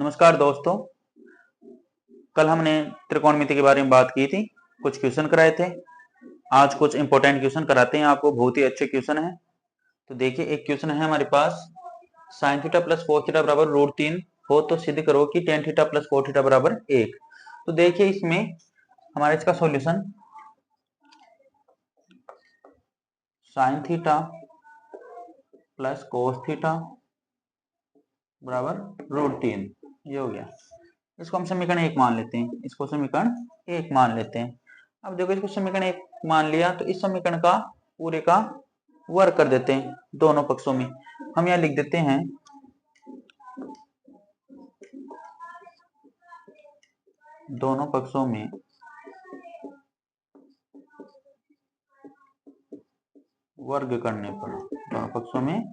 नमस्कार दोस्तों, कल हमने त्रिकोणमिति के बारे में बात की थी, कुछ क्वेश्चन कराए थे। आज कुछ इंपॉर्टेंट क्वेश्चन कराते हैं आपको, बहुत ही अच्छे क्वेश्चन हैं। तो देखिए, एक क्वेश्चन है हमारे पास, sine theta plus cos theta बराबर √3 हो तो सिद्ध करो कि tan theta plus cos theta बराबर 1। तो देखिए इसमें हमारा इसका solution sine theta plus cos theta बराबर √3, ये हो गया। इसको हम समीकरण 1 मान लेते हैं, इसको समीकरण 1 मान लेते हैं। अब देखो, इसको समीकरण 1 मान लिया तो इस समीकरण का पूरे का वर्ग कर देते हैं दोनों पक्षों में। हम यहां लिख देते हैं दोनों पक्षों में वर्ग करने पर, दोनों पक्षों में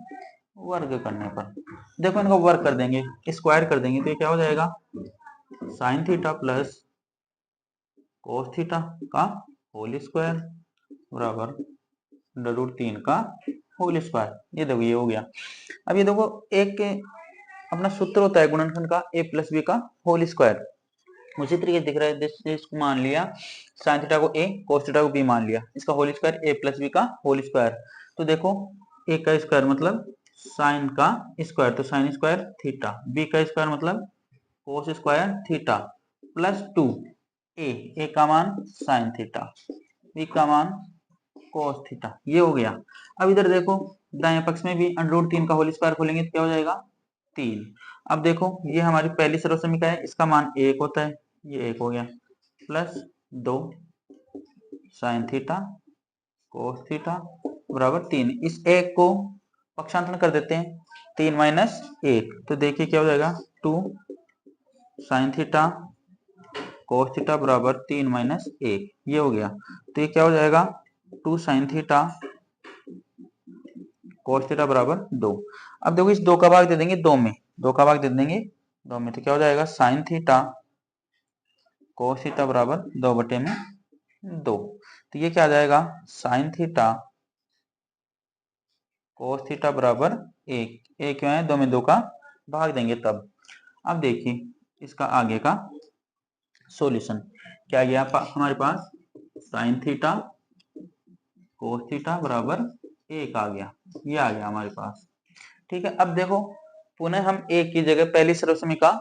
वर्ग करने पर देखो इनको वर्ग कर देंगे, स्क्वायर कर देंगे, तो ये क्या हो जाएगा, sine theta plus cos theta का होल स्क्वायर बराबर √3 का होल स्क्वायर। ये देखो, ये हो गया। अब ये देखो, एक अपना सूत्र होता है गुणनखंड का, a प्लस बी का होल स्क्वायर, उसी तरीके दिख रहा है। जैसे इसको मान लिया साइन थीटा को a, कोस थीटा को b मान लिया, इसका whole square a plus B का होल स्क्वायर। तो देखो, a का स्क्वायर मतलब साइन का स्क्वायर, तो साइन स्क्वायर थीटा, b का स्क्वायर मतलब कोस स्क्वायर थीटा प्लस 2 a का मान साइन थीटा, b का मान कोस थीटा, ये हो गया। अब इधर देखो, दाएं पक्ष में भी √3 का होल स्क्वायर खोलेंगे तो क्या हो जाएगा, 3। अब देखो, ये हमारी पहली सर्वसमीका है, इसका मान 1 होता है, ये 1 हो गया, plus 2 sine theta cos theta बराबर 3। इस 1 को पक्षांतरण कर देते हैं, 3 माइनस 1, तो देखिए क्या हो जाएगा, 2 साइन थीटा कोस थीटा बराबर 3 माइनस 1, ये हो गया। तो ये क्या हो जाएगा, 2 साइन थीटा कोस थीटा बराबर 2। अब देखो, इस 2 का भाग दे देंगे 2 में, 2 का भाग दे देंगे 2 में, तो क्या हो जाएगा, साइन थीटा कोस थीटा बराबर 2/2। तो ये क्या आ जाएगा, साइन थीटा कोस थीटा बराबर 1। एक क्यों है, 2 में 2 का भाग देंगे तब। अब देखिए इसका आगे का सॉल्यूशन क्या गया हमारे पास, साइन थीटा कोस थीटा बराबर 1 आ गया, ये आ गया हमारे पास। ठीक है, अब देखो, पुनः हम 1 की जगह पहली सर्वसमीका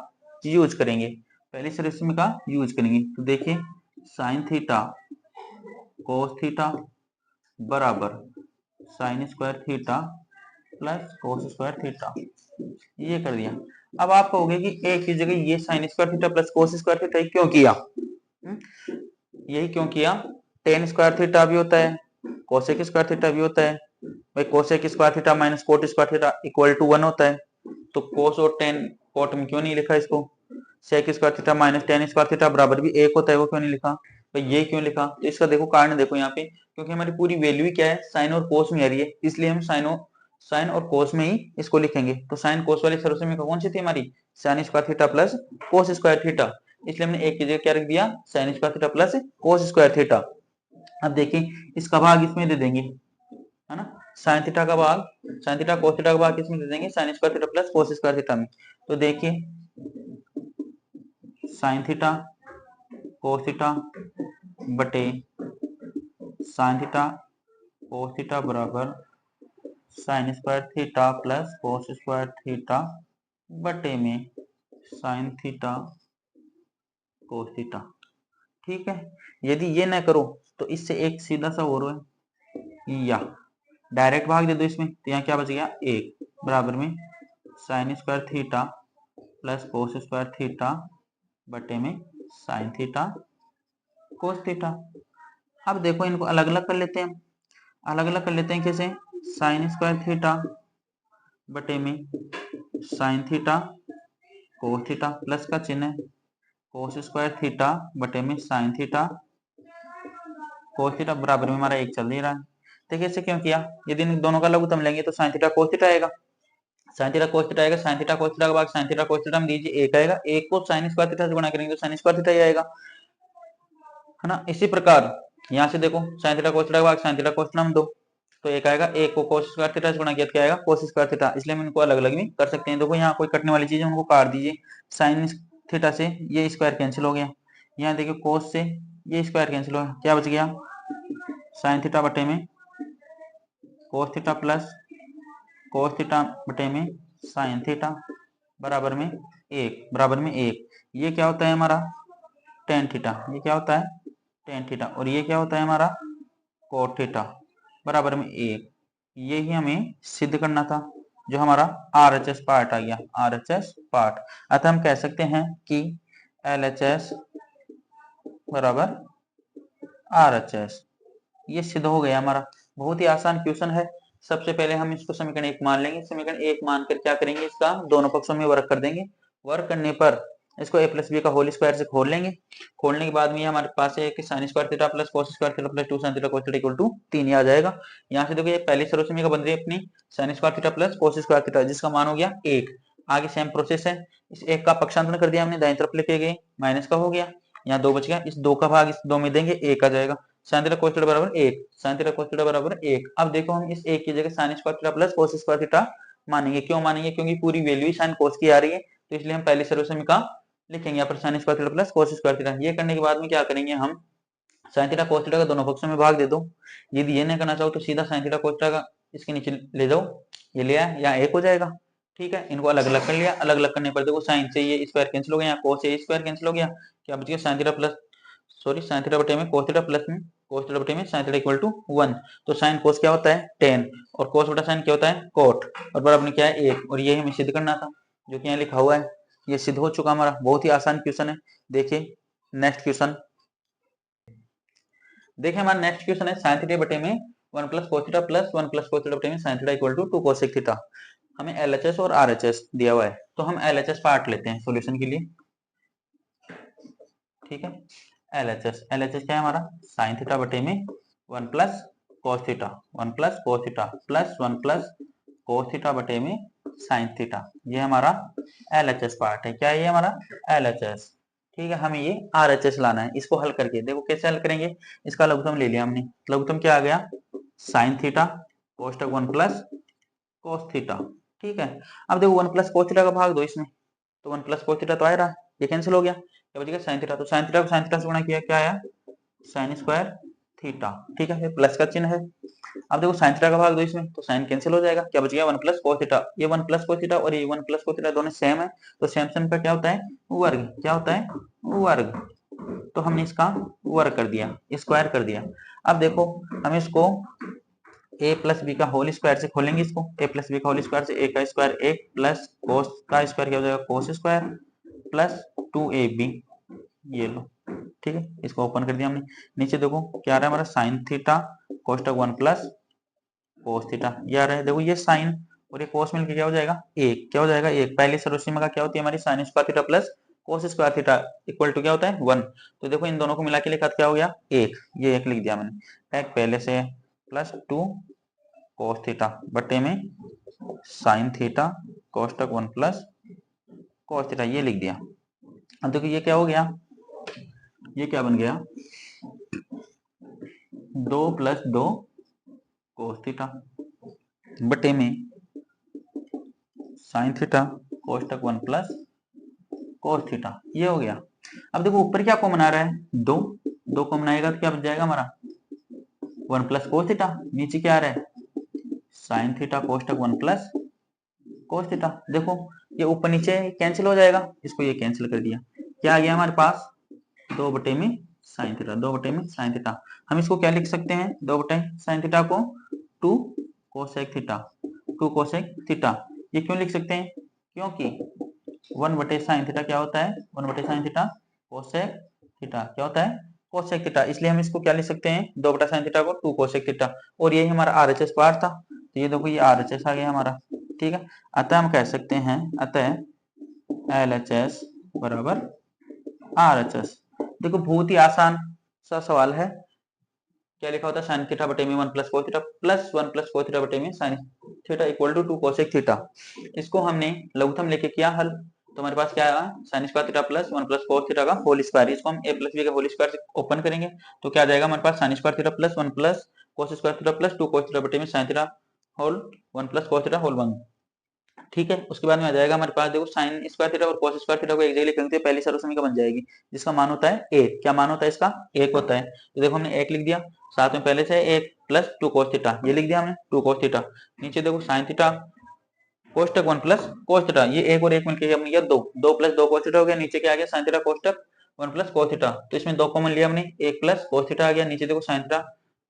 यूज करेंगे, पहली सर्वसमीका यूज करेंगे। तो देखिए, साइन थीटा कोस थीटा बराबर sign square theta plus cos square theta, ये कर दिया। अब आप कहोगे कि एक की जगह ये sign square theta plus cos square theta क्यों किया, यही क्यों किया, टेन स्क्वायर थीटा भी होता है, कोसेक स्क्वायर थीटा भी होता है भाई, cosec square theta minus cot square theta equal to 1 होता है। तो कोस और टेन, कोट में क्यों नहीं लिखा इसको, sec square theta minus tan square theta बराबर भी 1 होता है, वो क्यों नहीं लिखा भाई, ये क्यों लिखा। तो इसका देखो कारण, देखो यहाँ पे, क्योंकि हमारी पूरी वैल्यू ही क्या है, साइन और कोस में आ रही है, इसलिए हम साइन और कोस में ही इसको लिखेंगे। तो साइन कोस वाली सर्वसमीका कौन सी थी हमारी, sine square theta plus cos square theta, इसलिए हमने एक की जगह क्या रख दिया, sign square theta plus cos square theta. अब देखिए, इसका भाग इसमें दे देंगे, है ना, साइन थीटा का भाग, साइन थीटा कोस थीटा का भाग किसमें दे देंगे, sign square theta plus cos square theta में। तो देखिए, साइन थीटा कोस थीटा बटे साइन थीटा कोस थीटा बराबर sign square theta plus cos square theta बटे में साइन थीटा कोस थीटा। ठीक है, यदि ये ना करो तो इससे एक सीधा सा और है, या डायरेक्ट भाग दे दो इसमें, तो यहाँ क्या बच गया, 1 बराबर में sign square theta plus cos square theta बटे में साइन थीटा कोस थीटा। अब देखो, इनको अलग अलग कर लेते हैं, अलग अलग कर लेते हैं कैसे, साइन स्क्वायर थीटा बटे में sine theta cos theta, plus का चिन्ह है, कोस स्क्वायर थीटा बटे में साइन थीटा कोस थीटा बराबर में हमारा 1 चल नहीं रहा है। देखिए इसे क्यों किया, यदि इन दोनों का लघुत्तम लेंगे तो साइन थीटा कोस थीटा आएगा, साइन थीटा कोस थीटा आएगा, साइन थीटा कोस थीटा का भाग साइन थीटा कोस थीटा में दीजिए 1 आएगा, 1 को साइन स्क्वायर थीटा से गुणा करेंगे तो साइन स्क्वायर थीटा ही आएगा, है ना। इसी प्रकार यहाँ से देखो, साइन थीटा कोस थीटा का भाग साइन थीटा कोस थीटा में दो, तो एक आएगा, एक को कोस स्क्वायर थीटा से गुणा किया तो क्या आएगा, कोस स्क्वायर थीटा। इसलिए हम इनको अलग अलग भी कर सकते हैं। देखो यहाँ कोई कटने वाली चीज है उनको काट दीजिए। साइन थीटा से ये स्क्वायर कैंसिल हो गया, यहाँ देखिए कोस से ये स्क्वायर कैंसिल हो गया, क्या बच गया, साइन थीटा बटे में cos theta plus cos theta बटे में साइन थीटा बराबर में एक। ये क्या होता है हमारा, टेन थीटा। ये क्या होता है, टेन थीटा। और ये क्या होता है हमारा, कोट थीटा बराबर में एक। ये ही हमें सिद्ध करना था, जो हमारा RHS पार्ट आ गया, RHS पार्ट। अतः हम कह सकते हैं कि LHS बराबर RHS। ये सिद्ध हो गया हमारा। बहुत ही आसान क्वेश्चन है। सबसे पहले हम इसको समीकरण एक मान लेंगे। समीकरण एक मानकर क्या करेंगे, इसका दोनों पक्षों में वर्क कर देंगे। वर्क करने पर इसको a प्लस बी का होल स्क्वायर से खोल लेंगे। खोलने के बाद में हमारे पास है कि sine square theta plus cos square theta plus 2 sine theta cos theta equal to 3 आ जाएगा। यहाँ से देखो ये पहली सर्वसमीकरण बन रही है अपनी sign square theta plus cos square theta, जिसका मान हो गया 1। आगे सेम प्रोसेस है, इस एक का पक्षांतरण कर दिया हमने, दाईं तरफ लेके गए, माइनस का हो गया, यहाँ 2 बच गया, इस 2 का भाग इस 2 में देंगे, 1 आ जाएगा। साइन थीटा कोस थीटा बराबर 1, साइन थीटा कोस थीटा बराबर 1। अब देखो हम इस 1 की जगह sign square theta plus cos square theta मानेंगे। क्यों मानेंगे, क्योंकि पूरी वैल्यू साइन कोस की आ रही है, तो इसलिए हम पहली सर्वसमीकरण लिखेंगे यहाँ पर sign square theta plus cos square theta. ये करने के बाद में क्या करेंगे, हम साइन थीटा कोस थीटा का दोनों पक्षों में भाग दे दो। यदि ये नहीं करना चाहो तो सीधा साइन थीटा कोस थीटा का इसके नीचे ले जाओ, ये ले आया, यहाँ 1 हो जाएगा। ठीक है, इनको अलग अलग कर लिया। अलग अलग करने पर देखो साइन से ये स्क्वायर कैंसिल हो गया, यहाँ कोस से स्क्वायर कैंसिल हो गया, क्या बच गया, sine theta plus sign theta बटे में कोस थीटा प्लस में कोस थीटा बटे में साइन थीटा इक्वल टू 1। तो साइन कोस क्या होता है 10 और कोस बटा साइन क्या होता है कोट, और बराबर में क्या है 1। और ये हमें सिद्ध करना था, जो कि यहाँ लिखा हुआ है। ये सिद्ध हो चुका हमारा। बहुत ही आसान क्वेश्चन है। देखिए नेक्स्ट क्वेश्चन, देखिए हमारा नेक्स्ट क्वेश्चन है साइन थीटा बटे में 1 plus cos theta plus 1 plus cos theta बटे में sine theta equal to 2 cosec theta. हमें LHS और RHS दिया हुआ है, तो हम LHS पार्ट लेते हैं सॉल्यूशन के लिए। ठीक है, LHS क्या है हमारा, साइन थीटा बटे में 1 plus cos theta, 1 plus cos theta plus 1 plus cos theta बटे में साइन थीटा। ये हमारा LHS पार्ट है। क्या है ये हमारा LHS। ठीक है, हमें ये RHS लाना है। इसको हल करके देखो कैसे हल करेंगे। इसका लघुत्तम ले लिया हमने, लघुत्तम क्या आ गया, साइन थीटा कोष्टक 1 प्लस कोस थीटा। ठीक है, अब देखो 1 प्लस कोस थीटा का भाग दो इसमें, तो 1 प्लस कोस थीटा तो आ रहा है, ये कैंसिल हो गया, क्या बचेगा साइन थीटा। तो साइन थीटा को साइन थीटा से गुणा किया, क्या आया, साइन स्क्वायर थीटा। ठीक है, प्लस का चिन्ह है। अब देखो साइन थीटा का भाग दो इसमें, तो साइन कैंसिल हो जाएगा, क्या बच गया 1 प्लस कोस थीटा। ये 1 प्लस कोस थीटा और ये 1 प्लस कोस थीटा दोनों सेम है, तो सेम सेम का क्या होता है वर्ग। क्या होता है वर्ग। तो हमने इसका वर्ग कर दिया, स्क्वायर कर दिया। अब देखो हम इसको a प्लस बी का होल स्क्वायर से खोलेंगे। इसको a प्लस बी का होल स्क्वायर से a का स्क्वायर 1 प्लस कोस का स्क्वायर क्या हो जाएगा कोस स्क्वायर प्लस 2ab। ये लो, ठीक है, इसको ओपन कर दिया हमने। नीचे देखो क्या आ रहा है हमारा साइन थीटा कोष्टक 1 प्लस कोस थीटा। ये आ रहा है, देखो ये साइन और ये कोस मिलकर क्या हो जाएगा 1। क्या हो जाएगा 1। पहली सर्वसीमा का क्या होती है हमारी sine square theta plus cos square theta equal to क्या होता है 1। तो देखो इन दोनों को मिला के लिखा क्या हो गया 1। ये 1 लिख दिया मैंने। पहले से प्लस 2 कोस थीटा बटे में साइन थीटा कोष्टक 1 प्लस कोस थीटा, ये लिख दिया। अब देखो ये क्या हो गया, ये क्या बन गया 2 प्लस 2 कोस थीटा बटे में साइन थीटा कोष्टक 1 प्लस कोस थीटा। ये हो गया। अब देखो ऊपर क्या कॉमन आ रहा है 2, 2 कॉमन आएगा तो क्या बच जाएगा हमारा 1 प्लस कोस थीटा। नीचे क्या आ रहा है साइन थीटा कोष्टक 1 प्लस कोस थीटा। देखो ये ऊपर नीचे कैंसिल हो जाएगा, इसको ये कैंसिल कर दिया। क्या आ गया हमारे पास 2 बटे में साइन थीटा, 2 बटे में साइन थीटा। हम इसको क्या लिख सकते हैं 2 बटे साइन थीटा को 2 कोसेक थीटा, 2 कोसेक थीटा। ये क्यों लिख सकते हैं, क्योंकि 1 बटे साइन थीटा क्या होता है 1 बटे साइन थीटा कोसेक थीटा क्या होता है कोसेक थीटा। इसलिए हम इसको क्या लिख सकते हैं 2 बटा साइन थीटा को 2 कोसेक थीटा। और यही हमारा RHS पार्ट था, तो ये देखो ये RHS आ गया हमारा। ठीक है, अतः हम कह सकते हैं अतः LHS बराबर RHS। देखो बहुत ही आसान सा सवाल है। क्या लिखा होता है साइन थीटा बटे में 1 plus cos theta plus 1 plus cos theta बटे में sine theta equal to 2 cosec theta. इसको हमने लघुत्तम लेके किया हल, तो हमारे पास क्या आया sine square theta plus 1 plus cos theta का होल स्क्वायर। इसको हम a प्लस बी का होल स्क्वायर से ओपन करेंगे, तो क्या आ जाएगा हमारे पास sine square theta plus 1 plus cos square theta plus 2 cos theta बटे में sine theta whole 1 plus cos theta whole 1। ठीक है, उसके बाद में आ जाएगा हमारे पास देखो साइन स्क्वायर थीटा और कोस स्क्वायर थीटा को एक जगह लिख लेते हैं, पहली सर्व समीकरण बन जाएगी जिसका मान होता है 1। क्या मान होता है इसका? 1 होता है। तो देखो हमने 1 लिख दिया, साथ में पहले से 1 प्लस 2 कोस थीटा, ये लिख दिया हमने 2 कोस थीटा। नीचे देखो साइन थीटा कोष्टक 1 प्लस कोस थीटा, ये 1 और 1 मिलकर हमने किया 2, 2 प्लस 2 कोस थीटा हो गया। नीचे क्या आ गया? साइन थीटा कोष्टक 1 प्लस कोस थीटा, तो इसमें 2 कॉमन लिया हमने, 1 प्लस कोस थीटा आ गया। नीचे देखो साइन थीटा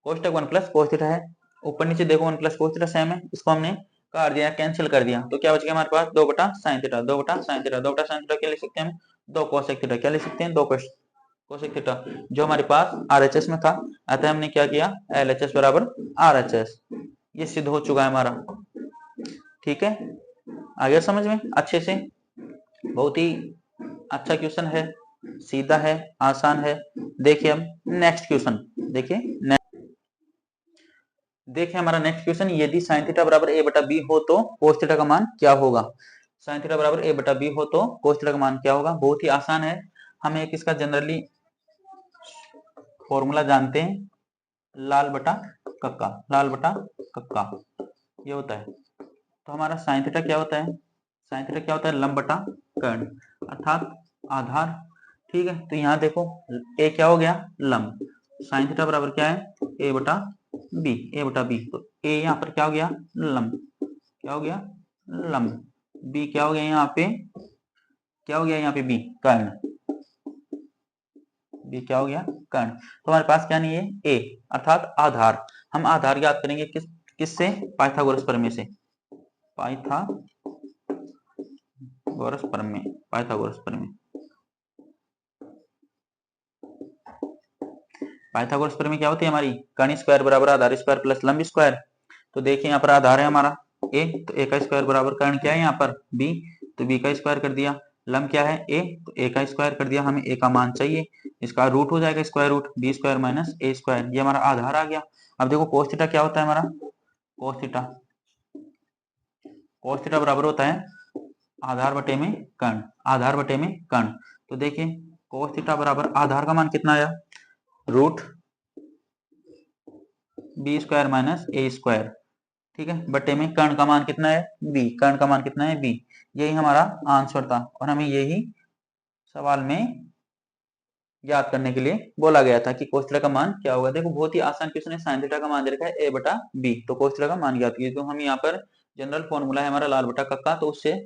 कोष्टक 1 प्लस कोस थीटा है, ऊपर नीचे देखो 1 प्लस कोस थीटा सेम है, इसको हमने काट दिया, कैंसिल कर दिया। तो क्या बच गया हमारे पास? 2 बटा साइन थीटा, 2 बटा साइन थीटा, 2 बटा साइन थीटा क्या लिख सकते हैं हम? 2 कोसेक थीटा। क्या लिख सकते हैं? 2 कोसेक थीटा, जो हमारे पास आरएचएस में था। अतः हमने क्या किया? एलएचएस बराबर आरएचएस, ये सिद्ध हो चुका है हमारा। ठीक है, आ गया समझ में अच्छे से? बहुत ही अच्छा क्वेश्चन है, सीधा है, आसान है। देखिए हम नेक्स्ट क्वेश्चन, देखिए हमारा नेक्स्ट क्वेश्चन, यदि साइन थीटा बराबर a बटा b हो तो कोस थीटा का मान क्या होगा? साइन थीटा बराबर a बटा b हो तो कोस थीटा का मान क्या होगा? बहुत ही आसान है, हम एक इसका जनरली फॉर्मूला जानते हैं, लाल बटा कक्का, लाल बटा कक्का ये होता है। तो हमारा साइन थीटा क्या होता है? साइन थीटा क्या होता है? लंब बटा कर्ण अर्थात आधार। ठीक है, तो यहाँ देखो a क्या हो गया? लंब। साइन थीटा बराबर क्या है? a बटा b, a बटा b। तो a यहाँ पर क्या हो गया? लंब। क्या हो गया? लंब। b क्या हो गया यहाँ पे? क्या हो गया यहाँ पे? b कर्ण। b क्या हो गया? कर्ण। तो हमारे पास क्या नहीं है? a अर्थात आधार। हम आधार ज्ञात करेंगे किससे? पाइथागोरस प्रमेय से। पाइथागोरस प्रमेय, पाइथागोरस प्रमेय। पाइथागोरस प्रमेय क्या होती है हमारी? कर्ण स्क्वायर बराबर आधार स्क्वायर प्लस लंब स्क्वायर। तो देखिए यहाँ पर आधार है हमारा a, तो a का स्क्वायर बराबर कर्ण क्या है यहाँ पर? b, तो b का स्क्वायर कर दिया। लंब क्या है? a, तो a का स्क्वायर कर दिया। हमें a का मान चाहिए, इसका रूट हो जाएगा square root b square minus a square, ये हमारा आधार आ गया। अब देखो कोस थीटा क्या होता है हमारा? कोस थीटा, कोस थीटा बराबर होता है आधार बटे में कर्ण, आधार बटे में कर्ण। तो देखिए कोस थीटा बराबर आधार का मान कितना आया? Root B square minus A square. ठीक है, बटे में कर्ण का मान कितना है? बी, कर्ण का मान कितना है? बी। यही हमारा आंसर था और हमें यही सवाल में याद करने के लिए बोला गया था कि कोस थीटा का मान क्या होगा। देखो बहुत ही आसान क्वेश्चन है, साइन थीटा का मान दे रखा है a बटा b, तो कोस थीटा का मान ज्ञात कीजिए। तो हम यहाँ पर जनरल फॉर्मूला है हमारा लाल बटा कक्का, तो उससे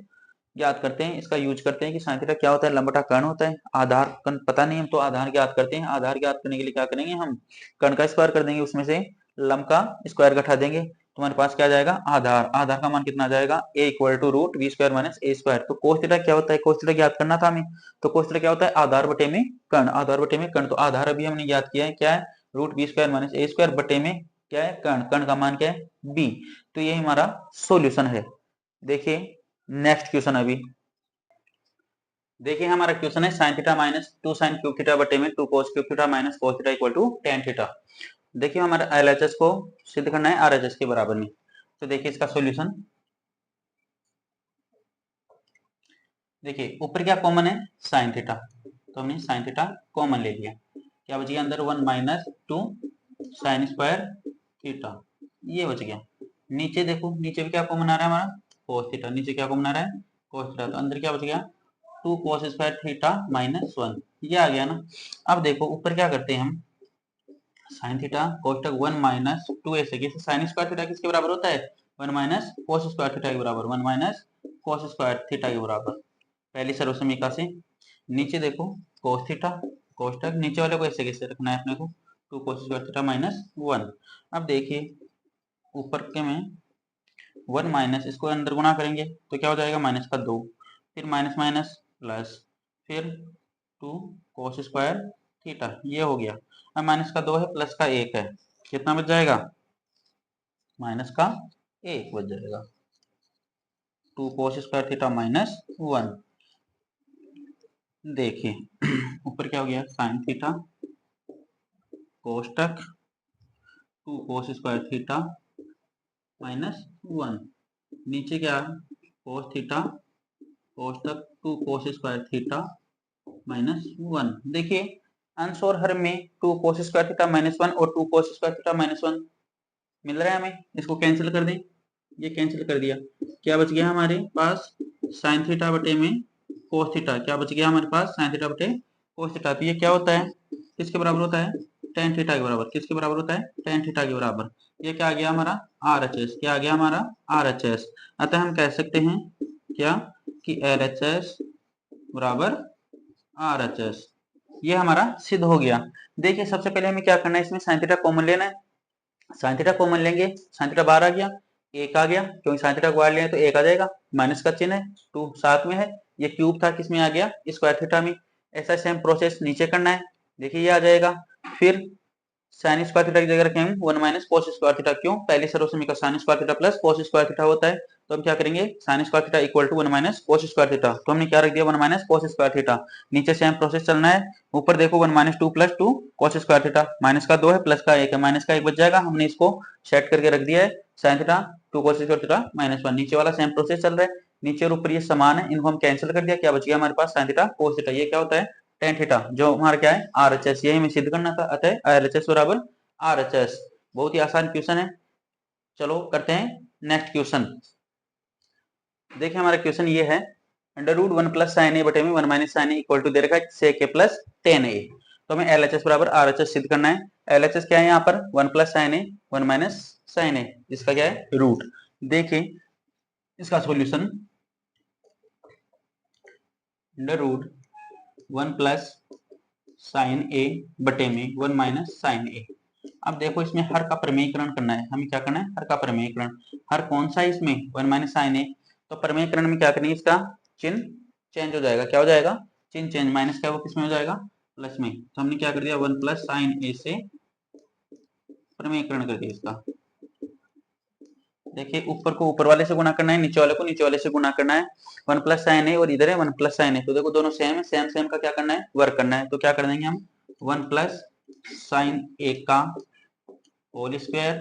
ज्ञात करते हैं, इसका यूज करते हैं कि साइन थीटा क्या होता है? लंब बटा कर्ण होता है। आधार पता नहीं हम तो आधार ज्ञात करते हैं। आधार ज्ञात करने के लिए क्या करेंगे? हम कर्ण का स्क्वायर कर देंगे, उसमें से लंब का स्क्वायर घटा देंगे, तो हमारे पास क्या जाएगा? आधार। आधार का मान कितना आ जाएगा? a equal to root B square minus A square. तो कोस थीटा क्या होता है? कोस थीटा ज्ञात करना था हमें, तो कोस थीटा क्या होता है? आधार बटे में कर्ण, आधार बटे में कर्ण। तो आधार अभी हमने ज्ञात किया है, क्या है? Root B square minus A square बटे में क्या है? कर्ण, कर्ण का मान क्या है? b। तो ये हमारा सोल्यूशन है। देखिए नेक्स्ट क्वेश्चन, अभी देखिए हमारा क्वेश्चन है sine theta minus 2 sine cube theta बटे में 2 cos cube theta minus cos theta equal to tan theta. देखिए हमारा एलएचएस को सिद्ध करना है आरएचएस के बराबर में। तो देखिए इसका सॉल्यूशन, देखिए ऊपर क्या कॉमन है? साइन थीटा, तो हमने साइन थीटा कॉमन ले लिया। क्या बच गया अंदर? 1 माइनस 2 साइन स्क्वायर थीटा, ये बच गया। नीचे देखो, नीचे भी क्या कॉमन आ रहा है हमारा? कोस थीटा। नीचे क्या कॉमन आ रहा है? कोस थीटा। तो अंदर क्या बच गया? 2 कोस स्क्वायर थीटा माइनस 1, ये आ गया ना। अब देखो ऊपर क्या करते हैं हम? साइन थीटा कोष्टक 1 माइनस 2 ऐसे कैसे? साइन स्क्वायर थीटा किसके बराबर होता है? 1 माइनस कोस स्क्वायर थीटा के बराबर, 1 माइनस कोस स्क्वायर थीटा के बराबर, पहली सर्व समीकरण से। नीचे देखो कोस थीटा कोष्टक, नीचे वाले को ऐसे कैसे रखना है अपने को? 2 कोस स्क्वायर थीटा माइनस 1। अब देखिए ऊपर के में 1 माइनस, इसको अंदर गुणा करेंगे तो क्या हो जाएगा? माइनस का 2, फिर माइनस माइनस प्लस, फिर 2 कोस स्क्वायर थीटा, ये हो गया। अब माइनस का 2 है, प्लस का 1 है, कितना बच जाएगा? माइनस का 1 बच जाएगा। 2 कोस स्क्वायर थीटा माइनस 1। देखिए ऊपर क्या हो गया? साइन थीटा कोष्टक 2 कोस स्क्वायर थीटा माइनस 1, नीचे क्या? कोस थीटा कोष्टक 2 कोस स्क्वायर थीटा माइनस 1। देखिए अंश और हर में 2 कोस स्क्वायर थीटा माइनस 1 और 2 कोस स्क्वायर थीटा माइनस 1 मिल रहा है हमें, इसको कैंसिल कर दें, ये कैंसिल कर दिया, क्या बच गया हमारे पास साइन थीटा बटे में कोस थीटा, क्या बच गया हमारे पास साइन थीटा बटे कोस थीटा। तो ये क्या होता है, किसके बराबर होता है, टेन थीटा के बराबर, किसके बराबर होता है, टेन थीटा के बराबर। ये क्या आ गया हमारा आर एच एस, क्या आ गया हमारा आर एच एस। अतः हम कह सकते हैं क्या कि एल एच एस बराबर आर एच एस, ये हमारा सिद्ध हो गया। देखिए सबसे पहले हमें क्या करना है, इसमें साइन थीटा कॉमन लेना है, साइन थीटा कॉमन लेंगे, साइन थीटा बाहर आ गया, एक आ गया, क्योंकि साइन थीटा को बाहर लिया तो एक आ जाएगा, माइनस का चिन्ह है, टू साथ में है, ये क्यूब था किसमें आ गया स्क्वायर थीटा में। ऐसा सेम प्रोसेस नीचे करना है, देखिए ये आ जाएगा। फिर साइन स्क्वायर थीटा की जगह रखें हम 1 माइनस कोस स्क्वायर थीटा, क्यों, पहली सरों का sine square theta plus cos square theta होता है, तो हम क्या करेंगे sine square theta equal to 1 minus cos square theta, तो हमने क्या रख दिया 1 माइनस कोस स्क्वायर थीटा। नीचे सेम प्रोसेस चलना है, ऊपर देखो 1 minus 2 plus 2 cos square theta, minus का 2 है प्लस का 1 है, माइनस का 1 बच जाएगा, हमने इसको सेट करके रख दिया है sine theta 2 cos square theta -1। नीचे वाला सेम प्रोसेस चल रहा है, नीचे और ऊपर ये समान है, इनको हम कैंसिल कर दिया, क्या बच गया हमारे पास साइन थीटा कोस थीटा, ये क्या होता है टेन थीटा, जो हमारा क्या है आर एच एस, यही हमें सिद्ध करना था। अतः आर एच एस बराबर आर एच एस, बहुत ही आसान क्वेश्चन है। चलो करते हैं नेक्स्ट क्वेश्चन। देखिए हमारा क्वेश्चन ये है, under root 1 plus sine A बटे में 1 minus sine A equal to दे रखा है sec A plus tan A, तो हमें एल एच एस बराबर आर एच एस सिद्ध करना है। एल एच एस क्या है यहाँ पर 1 plus sine A 1 minus sine A, इसका क्या है रूट। देखिए इसका solution, under root 1 plus sine A बटे में 1 माइनस साइन ए। अब देखो इसमें हर का प्रमेयकरण करना है, हमें क्या करना है हर का प्रमेयकरण। हर कौन सा है इसमें 1 माइनस साइन ए, तो प्रमेयकरण में क्या करेंगे इसका चिन्ह चेंज हो जाएगा, क्या हो जाएगा चिन्ह चेंज, माइनस का वो किस में हो जाएगा प्लस में, तो हमने क्या कर दिया 1 प्लस साइन ए से प्रमेयकरण कर दिया इसका। देखिए ऊपर को ऊपर वाले से गुणा करना है, नीचे वाले को नीचे वाले से गुणा करना है। 1 प्लस साइन ए और इधर है 1 प्लस साइन ए, तो देखो दोनों सेम है, सेम सेम का क्या करना है वर्क करना है, तो क्या कर देंगे हम 1 प्लस साइन ए का होल स्क्वायर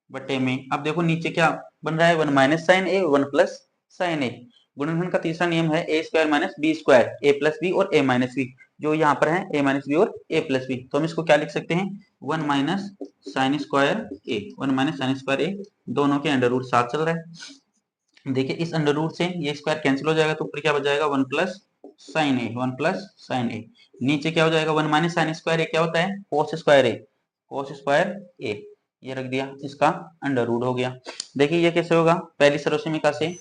बटे में, अब देखो नीचे क्या बन रहा है 1 minus sine A 1 plus sine ए। गुणनखंड का तीसरा नियम है ए square minus B square, A plus B और ए माइनस बी, जो यहाँ पर है ए माइनस बी और ए प्लस बी, तो हम इसको क्या लिख सकते हैं 1 माइनस साइन स्क्वायर ए 1 माइनस साइन स्क्वायर ए, दोनों के अंडर रूट साथ चल रहा है। देखिए इस अंडर रूट से ये स्क्वायर कैंसिल हो जाएगा, तो ऊपर क्या बच जाएगा 1 plus sine A 1 plus sine ए, नीचे क्या हो जाएगा 1 माइनस साइन स्क्वायर ए क्या होता है कोस स्क्वायर ए, कोस स्क्वायर ए, ये रख दिया, इसका अंडर रूट हो गया। देखिए ये कैसे होगा, पहली सरोसिमिका से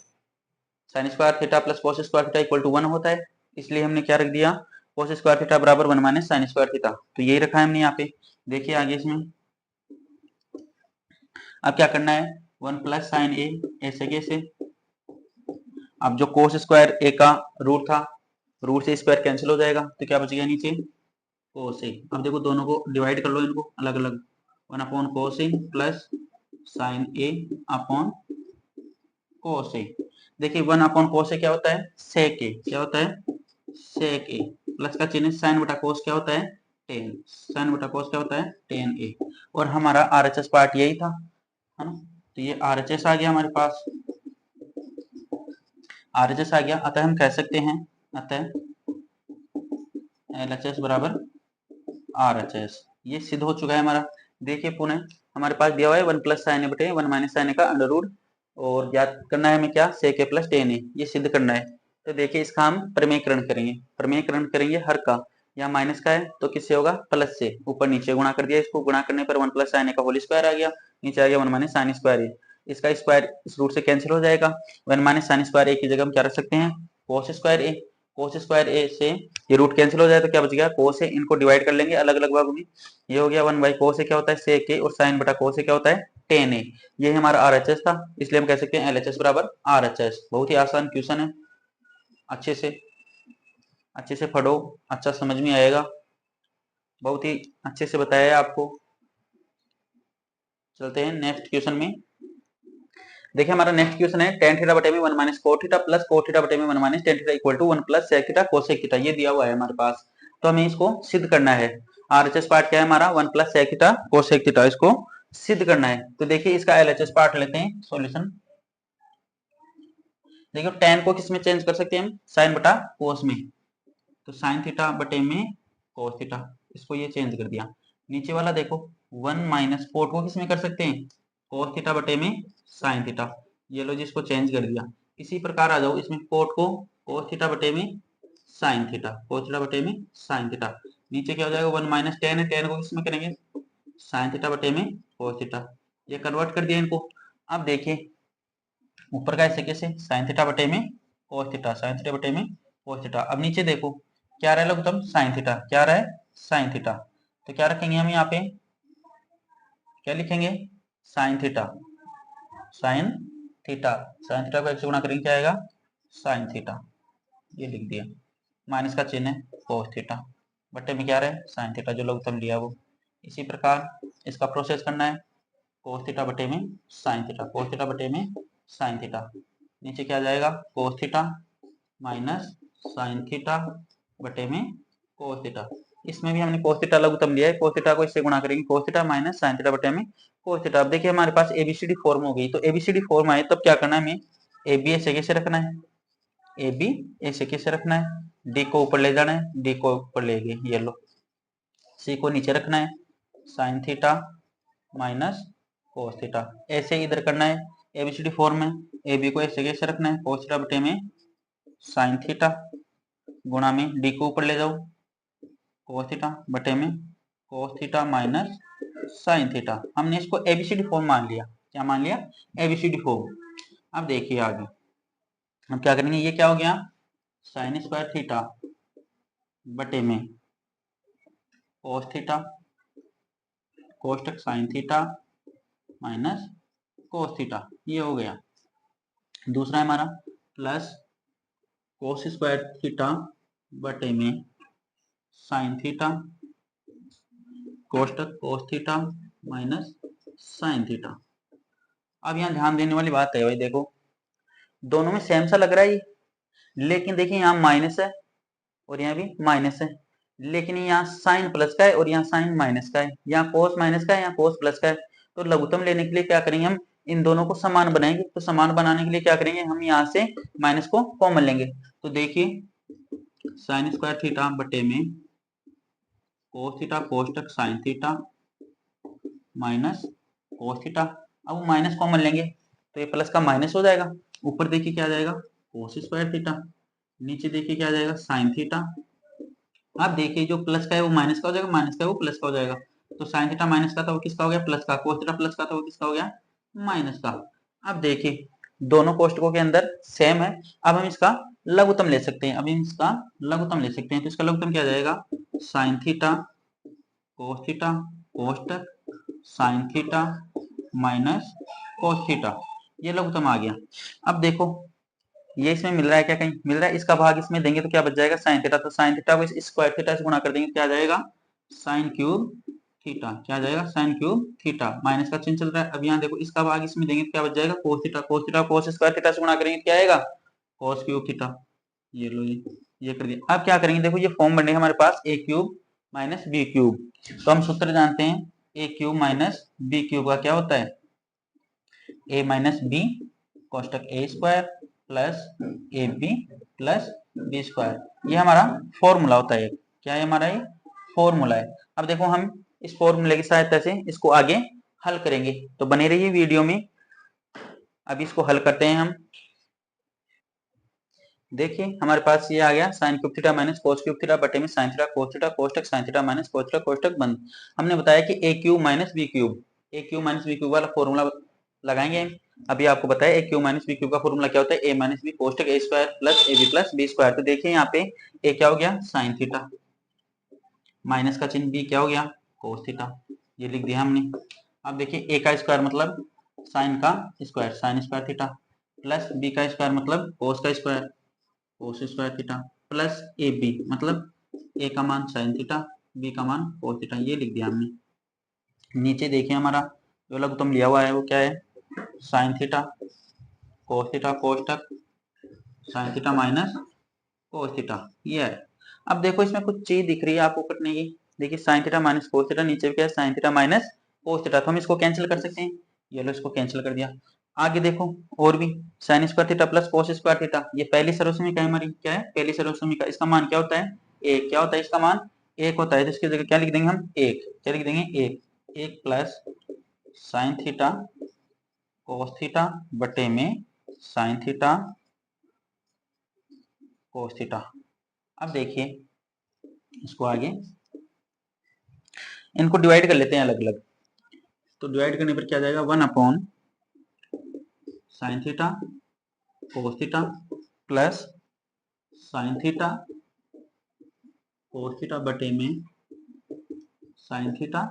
sine square theta plus cos square theta equal to 1 होता है, इसलिए हमने क्या रख दिया कोस स्क्वायर थीटा बराबर 1 माइनस साइन स्क्वायर थीटा, तो यही रखा है हमने यहाँ पे। देखिए आगे इसमें अब क्या करना है 1 प्लस साइन ए ऐसे कैसे, अब जो कोस स्क्वायर ए का रूट था, रूट से स्क्वायर कैंसिल हो जाएगा, तो क्या बच गया नीचे कोस ए। अब देखो दोनों को डिवाइड कर लो, इनको अलग अलग, 1 अपॉन कोस ए प्लस साइन ए अपॉन कोस ए। देखिए 1 अपॉन कोस ए क्या होता है सेक ए, क्या होता है सेक ए, प्लस का चिन्ह साइन बटा कोस क्या होता है टेन, साइन बटा कोस क्या होता है टेन ए, और हमारा आरएचएस पार्ट यही था, है ना, तो ये आरएचएस आ गया हमारे पास, आरएचएस आ गया। अतः हम कह सकते हैं, अतः एलएचएस बराबर आरएचएस, ये सिद्ध हो चुका है हमारा। देखिए पुनः हमारे पास दिया हुआ है 1 प्लस साइन ए बटे 1 माइनस साइन ए का अंडर रूट, और ज्ञात करना है हमें क्या सेक ए प्लस टेन ए, ये सिद्ध करना है। तो देखिए इसका हम प्रमेयकरण करेंगे, प्रमेयकरण करेंगे हर का, यहाँ माइनस का है तो किससे होगा प्लस से, ऊपर नीचे गुणा कर दिया, इसको गुणा करने पर 1 प्लस साइन ए का होल स्क्वायर आ गया, नीचे आ गया 1 माइनस साइन स्क्वायर ए, इसका स्क्वायर इस रूट से कैंसिल हो जाएगा, 1 माइनस साइन स्क्वायर ए की जगह हम क्या रख सकते हैं कोस स्क्वायर ए, कोस स्क्वायर ए से ये रूट कैंसिल हो जाए तो क्या बच गया कोस ए, इनको डिवाइड कर लेंगे अलग अलग भागों में, ये हो गया 1 बाई कोस ए क्या होता है सेक ए, और साइन बटा कोस ए क्या होता है टेन ए, ये हमारा आरएचएस था, इसलिए हम कह सकते हैं एलएचएस बराबर आरएचएस। बहुत ही आसान क्वेश्चन है, अच्छे से पढ़ो, अच्छा समझ में आएगा, बहुत ही अच्छे से बताया है आपको। चलते हैं नेक्स्ट क्वेश्चन में। देखिए हमारा नेक्स्ट क्वेश्चन है tan थीटा बटे में 1 minus cot theta plus cot theta बटे में 1 minus tan theta equal to 1 plus sec theta cosec theta, ये दिया हुआ है हमारे पास, तो हमें इसको सिद्ध करना है। आरएचएस पार्ट क्या है हमारा 1 plus sec theta cosec theta, इसको सिद्ध करना है। तो देखिए इसका एलएचएस पार्ट लेते हैं सॉल्यूशन। देखिए tan को किस में चेंज कर सकते हैं हम sin बटा कोस में, तो sin थीटा बटे में कोस थीटा, इसको ये चेंज कर दिया। नीचे वाला देखो 1 माइनस कोट को किस में कर सकते हैं कोस थीटा बटे में साइन थीटा। ये लो जिसको चेंज कर दिया। इसी प्रकार आ जाओ इसमें कोट को कोस थीटा बटे में साइन थीटा, कोस थीटा बटे में साइन थीटा। नीचे क्या हो जाएगा 1 माइनस टेन है, टेन को किसमें करेंगे साइन थीटा बटे में कोस थीटा। ये कन्वर्ट कर दिया इनको। अब देखिए ऊपर का ऐसे कैसे साइन थीटा बटे में कोस थीटा, साइन थीटा बटे में कोस थीटा। अब नीचे देखो क्या रहा है लघुत्तम साइन थीटा, क्या रहा है साइन थीटा। तो क्या रखेंगे हम यहाँ पे, क्या लिखेंगे sine theta, sine theta, sign theta को एक से गुणा करेंगे क्या आएगा साइन थीटा, ये लिख दिया। माइनस का चिन्ह है कोस थीटा, बटे में क्या रहे साइन थीटा जो लघुत्तम लिया वो। इसी प्रकार इसका प्रोसेस करना है कोस थीटा बटे में साइन थीटा, कोस थीटा बटे में साइन थीटा। नीचे क्या जाएगा कोस थीटा माइनस साइन थीटा बटे में कोस थीटा। इसमें भी हमने कोस थीटा लघुत्तम लिया है, कोस थीटा को इससे गुणा करेंगे कोस थीटा माइनस साइन थीटा बटे में कोस थीटा। अब देखिए हमारे पास एबीसीडी फॉर्म हो गई, तो एबीसीडी फॉर्म आए तब क्या करना है हमें ए बी ऐसे कैसे रखना है, ए बी ऐसे कैसे रखना है, डी को ऊपर ले जाना है, डी को ऊपर ले गए ये लो, सी को नीचे रखना है sine theta minus cos theta. ऐसे इधर करना है एबीसीडी फॉर्म में, ए बी को ऐसे कैसे रखना है कोस थीटा बटे में साइन थीटा गुणा में डी को ऊपर ले जाओ कोस थीटा बटे में cos theta minus sine theta. हमने इसको एबीसीडी फॉर्म मान लिया, क्या मान लिया एबीसीडी फॉर्म। अब देखिए आगे हम क्या करेंगे, ये क्या हो गया साइन स्क्वायर थीटा बटे में कोस थीटा कोष्टक sine theta minus cos theta, ये हो गया। दूसरा है हमारा प्लस कोस स्क्वायर थीटा बटे में साइन थीटा कोष्टक cos theta minus sine theta. अब यहाँ ध्यान देने वाली बात है भाई, देखो दोनों में सेम सा लग रहा है, लेकिन देखिए यहाँ माइनस है और यहाँ भी माइनस है, लेकिन यहाँ साइन प्लस का है और यहाँ साइन माइनस का है, यहाँ कोस माइनस का है, यहाँ कोस प्लस का है। तो लघुत्तम लेने के लिए क्या करेंगे हम इन दोनों को समान बनाएंगे। तो समान बनाने के लिए क्या करेंगे हम यहाँ से माइनस को कॉमन लेंगे। तो देखिए साइन स्क्वायर थीटा बटे में कोस थीटा कोष्टक sine theta minus cos theta. अब माइनस कॉमन लेंगे तो ये प्लस का माइनस हो जाएगा, ऊपर देखिए क्या आ जाएगा कोस स्क्वायर थीटा, नीचे देखिए क्या आ जाएगा साइन थीटा। अब देखिए जो प्लस का है वो माइनस का हो जाएगा, माइनस का है वो प्लस का हो जाएगा। तो साइन थीटा माइनस का था वो किसका हो गया प्लस का, कोस थीटा प्लस का था वो किसका हो गया माइनस का। अब देखिए दोनों कोष्टकों के अंदर सेम है, अब हम इसका लघुत्तम ले सकते हैं, अब हम इसका लघुत्तम ले सकते हैं। तो इसका लघुत्तम क्या आ जाएगा साइन थीटा कोस थीटा कोष्टक sine theta minus cos theta, ये लघुत्तम आ गया। अब देखो ये इसमें मिल रहा है क्या, कहीं मिल रहा है, इसका भाग इसमें देंगे तो क्या बच जाएगा साइन थीटा। तो साइन थीटा को स्क्वायर थीटा से गुणा कर देंगे, क्या आ जाएगा साइन क्यूब थीटा, क्या आ जाएगा साइन क्यूब थीटा। माइनस का चिन्ह चल रहा है, अब यहाँ देखो इसका भाग इसमें देंगे तो क्या बच जाएगा cos theta, cos theta cos square theta से गुणा करेंगे क्या आएगा कोस क्यूब थीटा। ये लो ये कर दिया। अब क्या करेंगे देखो ये फॉर्म बनेगा हमारे पास A cube minus B cube. तो हम सूत्र जानते हैं A cube minus B cube का क्या होता है ए माइनस बी कोष्टक A square plus A B plus B square, ये हमारा फॉर्मूला होता है। क्या है हमारा ये फॉर्मूला है। अब देखो हम इस फॉर्मूले की सहायता से इसको आगे हल करेंगे, तो बने रहिए वीडियो में। अब इसको हल करते हैं हम। देखिए हमारे पास ये आ गया sine cube theta minus cos cube theta बटे में साइन थीटा कोष्टक sine theta minus cos theta कोष्टक बंद। हमने बताया कि A cube minus B cube वाला फॉर्मूला लगाएंगे। अभी आपको बताया A cube minus B cube का फॉर्मूला क्या होता है ए माइनस बी कोष्टक A square plus A B plus B square. तो देखिए यहाँ पे ए क्या हो गया साइन थीटा, माइनस का चिन्ह बी क्या हो गया कोस थीटा, ये लिख दिया हमने। अब देखिए ए का स्क्वायर मतलब साइन का square sine square theta plus B का स्क्वायर मतलब कोस का square cos square theta plus A B मतलब ए का मान साइन थीटा बी का मान कोस थीटा, ये लिख दिया हमने। नीचे देखिए हमारा जो लघुत्तम लिया हुआ है वो क्या है साइन थीटा कोष्टक sine theta minus cos theta, ये है। अब देखो इसमें कुछ चीज दिख रही है आपको कटने की, देखिए sign theta minus cos theta, नीचे क्या है sine theta minus cos theta. तो हम इसको कैंसिल कर सकते हैं, ये लो इसको कैंसिल कर दिया। आगे देखो और भी sign square theta plus cos square theta, ये पहली सर्वसमी का है हमारी, क्या है पहली सर्वसमी का, इसका मान क्या होता है एक, क्या होता है इसका मान एक होता है। तो इसकी जगह क्या लिख देंगे हम एक, क्या लिख देंगे एक, एक plus sign theta cos theta बटे में साइन थीटा कोस थीटा। अब देखिए इसको आगे इनको डिवाइड कर लेते हैं अलग अलग। तो डिवाइड करने पर क्या जाएगा, 1 sign theta cos theta plus sign theta cos theta बटे में साइन थीटा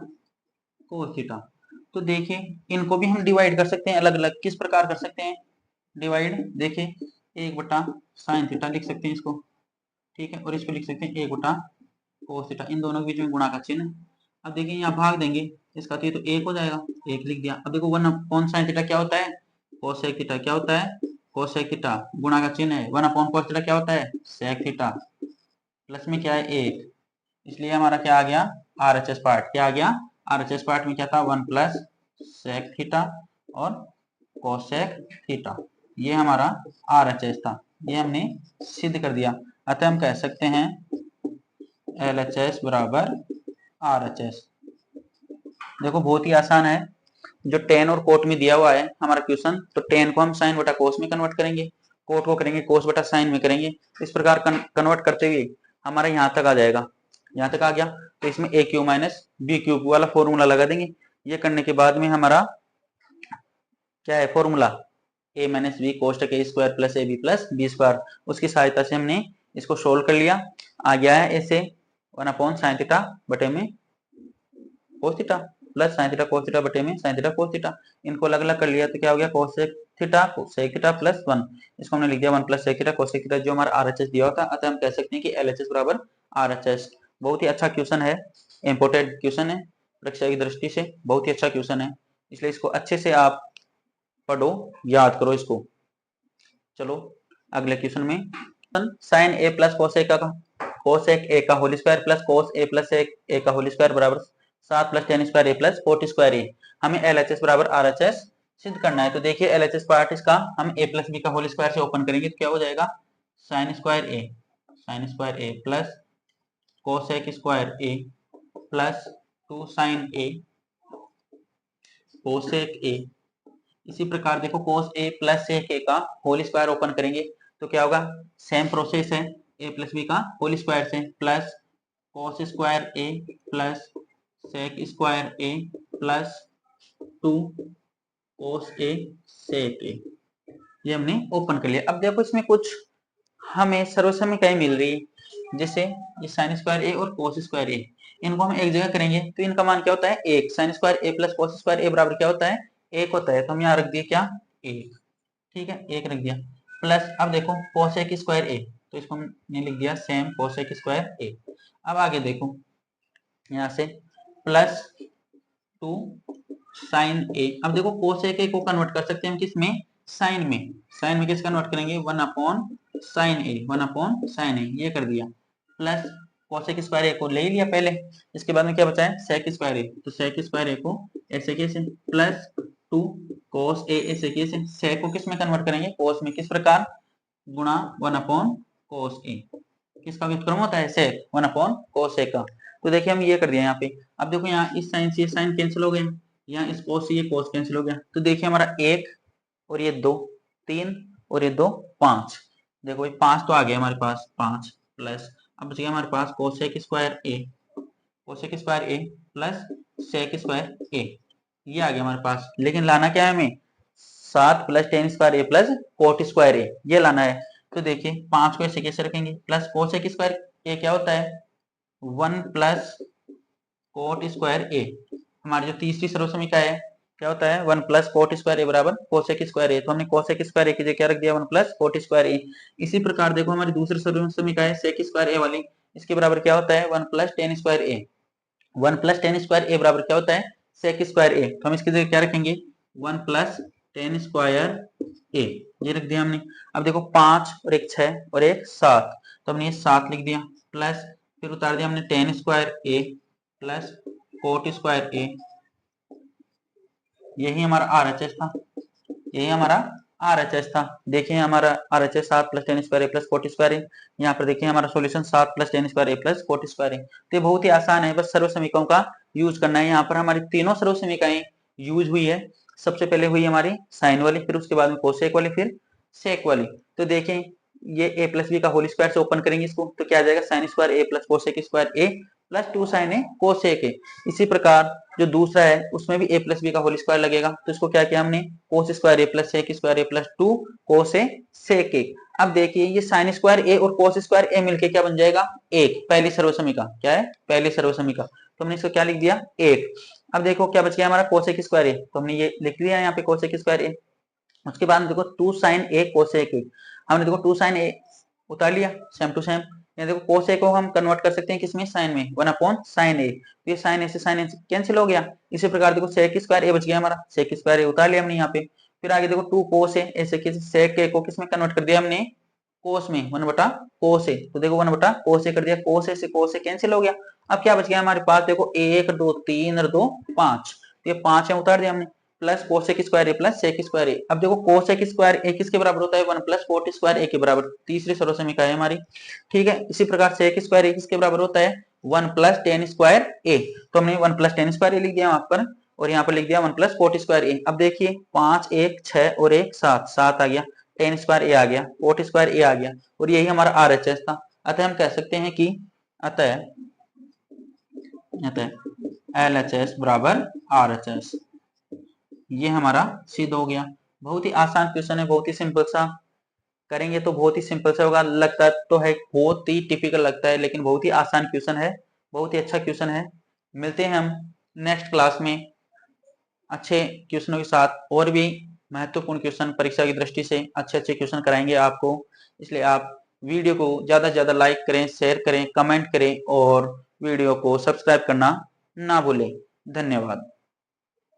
कोस थीटा। तो देखिए इनको भी हम डिवाइड कर सकते हैं अलग अलग। किस प्रकार कर सकते हैं डिवाइड, देखिए 1 साइन थीटा लिख सकते हैं इसको, ठीक है, और इसको लिख सकते हैं 1 कोस थीटा, इन दोनों के बीच में गुणा का चिन्ह। अब देखिए यहाँ भाग देंगे इसका तो ये तो 1 हो जाएगा, 1 लिख दिया। अब देखो 1 साइन थीटा क्या होता है, कोसेक थीटा क्या होता है, कोसेक थीटा, गुणा का चिन्ह है। 1 कोस थीटा क्या होता है, सेक थीटा, प्लस में क्या है 1, इसलिए हमारा क्या आ गया आरएचएस पार्ट। क्या आ गया आरएचएस पार्ट में क्या था 1 सेक थीटा और कोसेक थीटा, ये हमारा आरएचएस था। ये हमने सिद्ध कर दिया। अतः हम कह सकते हैं एलएचएस बराबर आरएचएस। देखो बहुत ही आसान है, जो टेन और कोट में दिया हुआ है हमारा क्वेश्चन, तो टेन को हम साइन बटा कोस में कन्वर्ट करेंगे, कोट को करेंगे कोस बटा साइन में करेंगे। इस प्रकार कन्वर्ट करते हुए हमारा यहाँ तक आ जाएगा, यहाँ तक आ गया। तो इसमें ए क्यू माइनस बी क्यूब वाला फॉर्मूला लगा देंगे। ये करने के बाद में हमारा क्या है फॉर्मूला, ए माइनस बी कोष्टक A square plus A B plus B square, उसकी सहायता से हमने इसको सोल्व कर लिया। आ गया है ऐसे 1 साइन थीटा बटे में cos theta plus sign theta cos theta बटे में साइन थीटा कोस थीटा। इनको अलग अलग कर लिया तो क्या हो गया cosec theta sec theta plus 1, इसको हमने लिख दिया 1 सेक थीटा कोसेक थीटा, जो हमारा आरएचएस दिया होता है। अतः हम कह सकते हैं कि एलएचएस बराबर आरएचएस। बहुत ही अच्छा क्वेश्चन है, इंपोर्टेंट क्वेश्चन है, परीक्षा की दृष्टि से बहुत ही अच्छा क्वेश्चन है, इसलिए इसको अच्छे से आप पढ़ो, याद करो इसको। चलो अगले क्वेश्चन में, साइन ए प्लस कोसेक का कोसेक ए का होल स्क्वायर प्लस कोस ए प्लस ए का होल स्क्वायर बराबर 7 plus ten square A plus 40 square ए। हमें एलएचएस बराबर आरएचएस सिद्ध करना है। तो देखिए एलएचएस पार्ट इसका हम ए प्लस बी का होल स्क्वायर से ओपन करेंगे तो क्या हो जाएगा sine square A plus cosec square A plus 2 sine A cosec A. इसी प्रकार देखो कोस ए प्लस सेक ए का होल स्क्वायर ओपन करेंगे तो क्या होगा, सेम प्रोसेस है ए प्लस बी का होल स्क्वायर से, plus cos square A plus sec square A plus 2 cos A sec ए। ये हमने ओपन कर लिया। अब देखो इसमें कुछ हमें सर्वसमीकरण मिल रही है, जैसे ये साइन स्क्वायर ए और कोस स्क्वायर ए, इनको हम एक जगह करेंगे तो इनका मान क्या होता है 1। Sign square A plus cos square ए बराबर क्या होता है 1 होता है। तो हम यहाँ रख दिए क्या 1, ठीक है 1 रख दिया। प्लस अब देखो कोसेक स्क्वायर ए, तो इसको हमने लिख दिया सेम कोसेक स्क्वायर ए। अब आगे देखो यहाँ से प्लस 2 साइन ए। अब देखो कोसेक ए को कन्वर्ट कर सकते हैं हम किस में, साइन में। साइन में किस कन्वर्ट करेंगे 1 साइन ए, 1 साइन ए, ये कर दिया। प्लस कोसेक स्क्वायर ए को ले लिया पहले, इसके बाद में क्या बचा है सेक स्क्वायर ए, तो सेक स्क्वायर ए को ऐसे कैसे प्लस 2 कोस ए ऐसे कैसे, सेक को किस में कन्वर्ट करेंगे कोस में, किस प्रकार गुणा 1 कोस ए, किसका व्युत्क्रम होता है सेक 1 कोस ए का। तो देखिए हम ये कर दिया यहाँ पे। अब देखो यहाँ इस साइन से ये साइन कैंसिल हो गए, यहाँ इस कोस से ये कोस कैंसिल हो गया। तो देखिए हमारा 1 और ये 2 3 और ये 2 5, देखो ये 5 तो आ गया हमारे पास 5, प्लस अब बच गया हमारे पास cosec square A plus sec square ए, ये आ गया हमारे पास। लेकिन लाना क्या है हमें 7 plus ten square A plus coat square ए, ये लाना है। तो देखिए 5 को ऐसे कैसे रखेंगे, प्लस कोसेक स्क्वायर ए क्या होता है 1 प्लस कोट स्क्वायर ए। हमारी जो तीसरी सर्वसमीकरण है क्या होता है 1 प्लस कोट स्क्वायर ए बराबर कोसेक स्क्वायर ए, तो हमने कोसेक स्क्वायर ए की जगह क्या रख दिया 1 प्लस कोट स्क्वायर ए। इसी प्रकार देखो हमारी दूसरी सर्वसमीकरण है सेक स्क्वायर ए वाली, इसके बराबर क्या होता है 1 प्लस टेन स्क्वायर ए। 1 प्लस टेन स्क्वायर ए बराबर क्या होता है सेक स्क्वायर ए, तो हम इसकी जगह क्या रखेंगे 1 प्लस टेन स्क्वायर ए, ये रख दिया हमने। अब देखो 5 और एक 6 और एक 7, तो हमने ये 7 लिख दिया, प्लस फिर उतार दिया हमने ten square A plus coat square ए, यही हमारा आरएचएस था, यही हमारा आरएचएस था। देखिए हमारा RHS 7 plus ten square A plus coat square ए। यहाँ पर देखिए हमारा solution 7 plus ten square A plus coat square ए। तो ये बहुत ही आसान है, बस सर्व समीकरणों का यूज करना है। यहाँ पर हमारी तीनों सर्व समीकरण यूज हुई है, सबसे पहले हुई हमारी साइन वाली, फिर उसके बाद में कोसेक वाली, फिर सेक वाली। तो देखें ये a प्लस बी का होल स्क्वायर से ओपन करेंगे इसको, तो क्या आ जाएगा sine square a plus cosec square a plus 2 sine A cosec A. इसी प्रकार जो दूसरा है उसमें भी a प्लस बी का होल स्क्वायर लगेगा, तो इसको क्या किया हमने cos square a plus sec square a plus 2 cos A sec A. अब देखिए ये साइन स्क्वायर a और कोस स्क्वायर a मिलके क्या बन जाएगा एक, पहली सर्वसमिका क्या है पहली सर्वसमिका, तो हमने इसको क्या लिख दिया एक। अब देखो क्या बच गया हमारा कोसेक स्क्वायर ए, तो हमने ये लिख दिया यहाँ पे कोसेक स्क्वायर ए। उसके बाद देखो 2 साइन ए कोसेक ए, हमने देखो 2 साइन ए उतार लिया सेम टू सेम। ये देखो कोसेक को हम कन्वर्ट कर सकते हैं किसमें साइन में, 1 अपॉन साइन ए, तो ये साइन ए से साइन ए कैंसिल हो गया। इसी प्रकार देखो सेक स्क्वायर ए बच गया हमारा, सेक स्क्वायर ए उतार लिया हमने यहाँ पे। फिर आगे देखो 2 कोस ए, ऐसे सेक ए को किसमें कन्वर्ट कर दिया हमने कोस में, 1 बटा कोस ए, तो देखो 1 बटा कोस ए कर दिया, कोस ए से कोस ए कैंसिल हो गया। अब क्या बच गया हमारे पास देखो 1 2 3 और 2 5, ये 5 है उतार दिया हमने, plus cosec square A plus sec square ए। अब देखो कोसेक स्क्वायर ए किसके बराबर होता है 1 प्लस कोट स्क्वायर ए के बराबर, तीसरी सर्वसमिका है हमारी, ठीक है। इसी प्रकार सेक स्क्वायर ए किसके बराबर होता है 1 प्लस टेन स्क्वायर ए, तो हमने 1 प्लस टेन स्क्वायर ए लिख दिया वहां पर, और यहाँ पर लिख दिया 1 प्लस कोट स्क्वायर ए। अब देखिए 5 1 6 और 1 7, 7 आ गया, टेन स्क्वायर ए आ गया, कोट स्क्वायर ए आ गया, और यही हमारा आरएचएस था। अतः हम कह सकते हैं कि अतः एलएचएस बराबर आरएचएस, ये हमारा सिद्ध हो गया। बहुत ही आसान क्वेश्चन है, बहुत ही सिंपल सा, करेंगे तो बहुत ही सिंपल सा होगा, लगता तो है बहुत ही टिपिकल लगता है, लेकिन बहुत ही आसान क्वेश्चन है, बहुत ही अच्छा क्वेश्चन है। मिलते हैं हम नेक्स्ट क्लास में अच्छे क्वेश्चनों के साथ, और भी महत्वपूर्ण क्वेश्चन परीक्षा की दृष्टि से अच्छे अच्छे क्वेश्चन कराएंगे आपको। इसलिए आप वीडियो को ज्यादा से ज्यादा लाइक करें, शेयर करें, कमेंट करें, और वीडियो को सब्सक्राइब करना ना भूलें। धन्यवाद।